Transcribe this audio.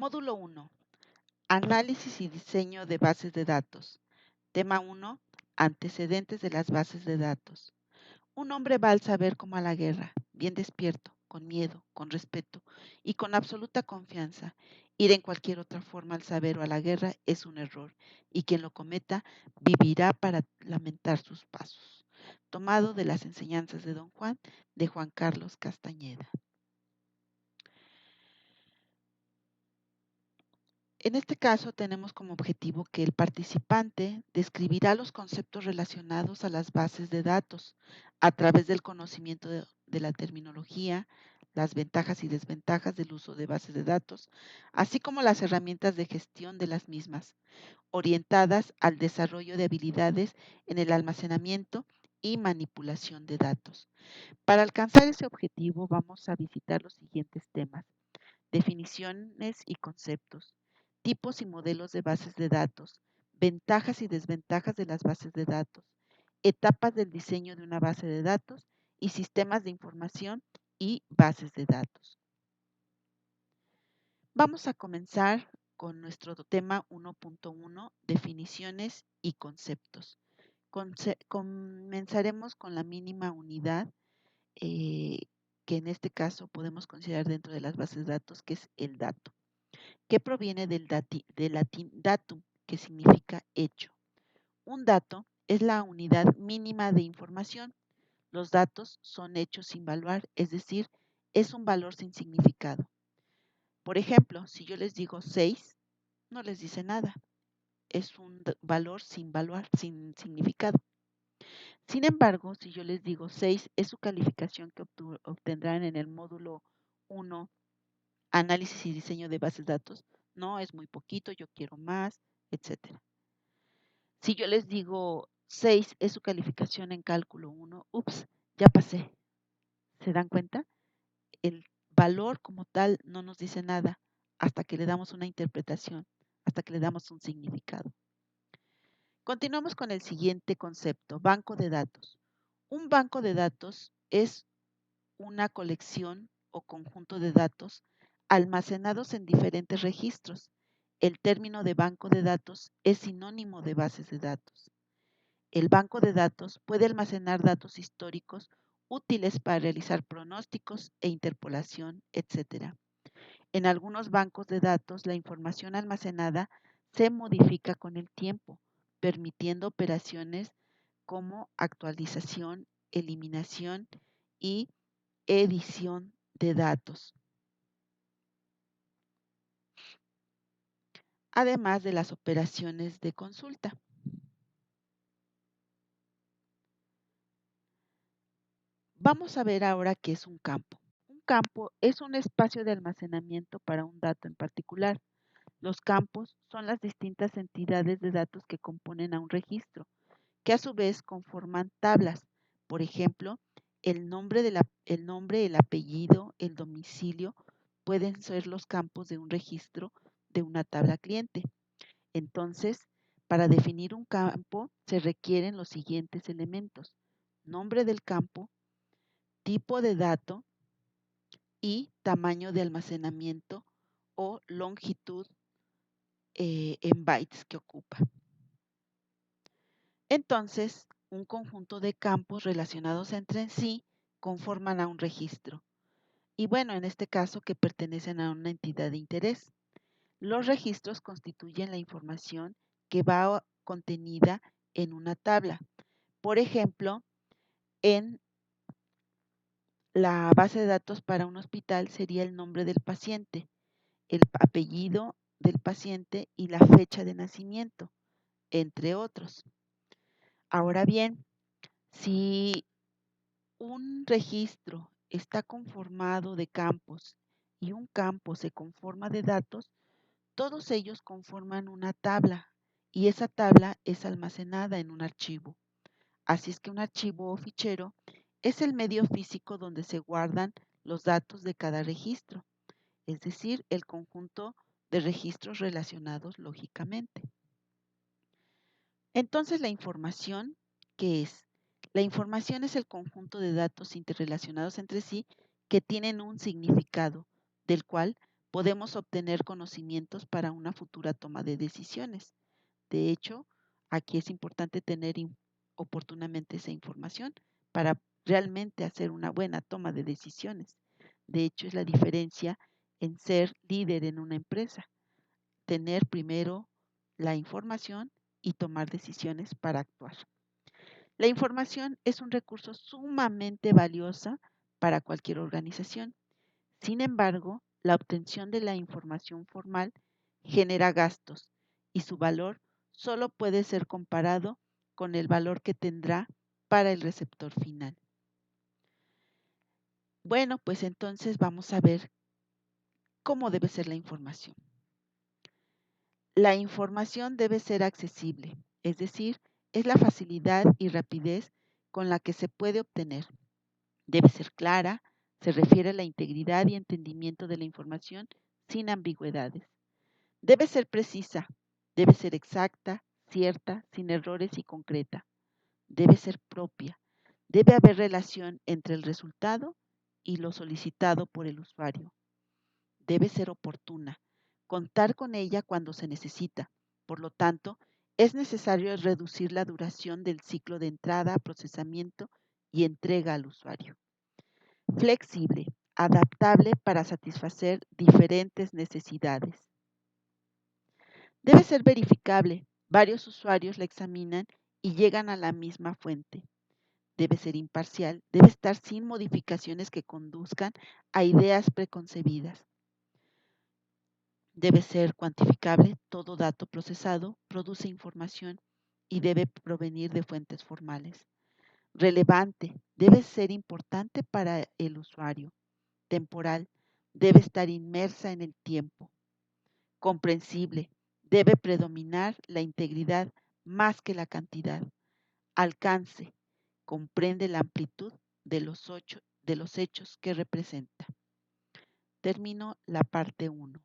Módulo 1. Análisis y diseño de bases de datos. Tema 1. Antecedentes de las bases de datos. Un hombre va al saber como a la guerra, bien despierto, con miedo, con respeto y con absoluta confianza. Ir en cualquier otra forma al saber o a la guerra es un error, y quien lo cometa vivirá para lamentar sus pasos. Tomado de las enseñanzas de Don Juan, de Juan Carlos Castañeda. En este caso tenemos como objetivo que el participante describirá los conceptos relacionados a las bases de datos a través del conocimiento de la terminología, las ventajas y desventajas del uso de bases de datos, así como las herramientas de gestión de las mismas, orientadas al desarrollo de habilidades en el almacenamiento y manipulación de datos. Para alcanzar ese objetivo vamos a visitar los siguientes temas: definiciones y conceptos, tipos y modelos de bases de datos, ventajas y desventajas de las bases de datos, etapas del diseño de una base de datos y sistemas de información y bases de datos. Vamos a comenzar con nuestro tema 1.1, definiciones y conceptos. Comenzaremos con la mínima unidad, que en este caso podemos considerar dentro de las bases de datos, que es el dato, que proviene del latín datum, que significa hecho. Un dato es la unidad mínima de información. Los datos son hechos sin valor, es decir, es un valor sin significado. Por ejemplo, si yo les digo 6, no les dice nada. Es un valor, sin significado. Sin embargo, si yo les digo 6 es su calificación que obtendrán en el módulo 1, análisis y diseño de bases de datos. No, es muy poquito, yo quiero más, etcétera. Si yo les digo 6 es su calificación en cálculo 1, ups, ya pasé. ¿Se dan cuenta? El valor como tal no nos dice nada hasta que le damos una interpretación, hasta que le damos un significado. Continuamos con el siguiente concepto: banco de datos. Un banco de datos es una colección o conjunto de datos almacenados en diferentes registros. El término de banco de datos es sinónimo de bases de datos. El banco de datos puede almacenar datos históricos útiles para realizar pronósticos e interpolación, etc. En algunos bancos de datos, la información almacenada se modifica con el tiempo, permitiendo operaciones como actualización, eliminación y edición de datos, además de las operaciones de consulta. Vamos a ver ahora qué es un campo. Un campo es un espacio de almacenamiento para un dato en particular. Los campos son las distintas entidades de datos que componen a un registro, que a su vez conforman tablas. Por ejemplo, el nombre, el apellido, el domicilio pueden ser los campos de un registro de una tabla cliente. Entonces, para definir un campo se requieren los siguientes elementos: nombre del campo, tipo de dato y tamaño de almacenamiento o longitud en bytes que ocupa. Entonces, un conjunto de campos relacionados entre sí conforman a un registro. Y bueno, en este caso que pertenecen a una entidad de interés. Los registros constituyen la información que va contenida en una tabla. Por ejemplo, en la base de datos para un hospital sería el nombre del paciente, el apellido del paciente y la fecha de nacimiento, entre otros. Ahora bien, si un registro está conformado de campos y un campo se conforma de datos, todos ellos conforman una tabla y esa tabla es almacenada en un archivo. Así es que un archivo o fichero es el medio físico donde se guardan los datos de cada registro, es decir, el conjunto de registros relacionados lógicamente. Entonces, la información, ¿qué es? La información es el conjunto de datos interrelacionados entre sí que tienen un significado, del cual podemos obtener conocimientos para una futura toma de decisiones. De hecho, aquí es importante tener oportunamente esa información para realmente hacer una buena toma de decisiones. De hecho, es la diferencia en ser líder en una empresa, tener primero la información y tomar decisiones para actuar. La información es un recurso sumamente valioso para cualquier organización. Sin embargo, la obtención de la información formal genera gastos y su valor solo puede ser comparado con el valor que tendrá para el receptor final. Bueno, pues entonces vamos a ver cómo debe ser la información. La información debe ser accesible, es decir, es la facilidad y rapidez con la que se puede obtener. Debe ser clara, se refiere a la integridad y entendimiento de la información sin ambigüedades. Debe ser precisa, debe ser exacta, cierta, sin errores y concreta. Debe ser propia. Debe haber relación entre el resultado y lo solicitado por el usuario. Debe ser oportuna. Contar con ella cuando se necesita. Por lo tanto, es necesario reducir la duración del ciclo de entrada, procesamiento y entrega al usuario. Flexible, adaptable para satisfacer diferentes necesidades. Debe ser verificable. Varios usuarios la examinan y llegan a la misma fuente. Debe ser imparcial. Debe estar sin modificaciones que conduzcan a ideas preconcebidas. Debe ser cuantificable. Todo dato procesado produce información y debe provenir de fuentes formales. Relevante. Debe ser importante para el usuario. Temporal. Debe estar inmersa en el tiempo. Comprensible. Debe predominar la integridad más que la cantidad. Alcance. Comprende la amplitud de los hechos que representa. Termino la parte 1.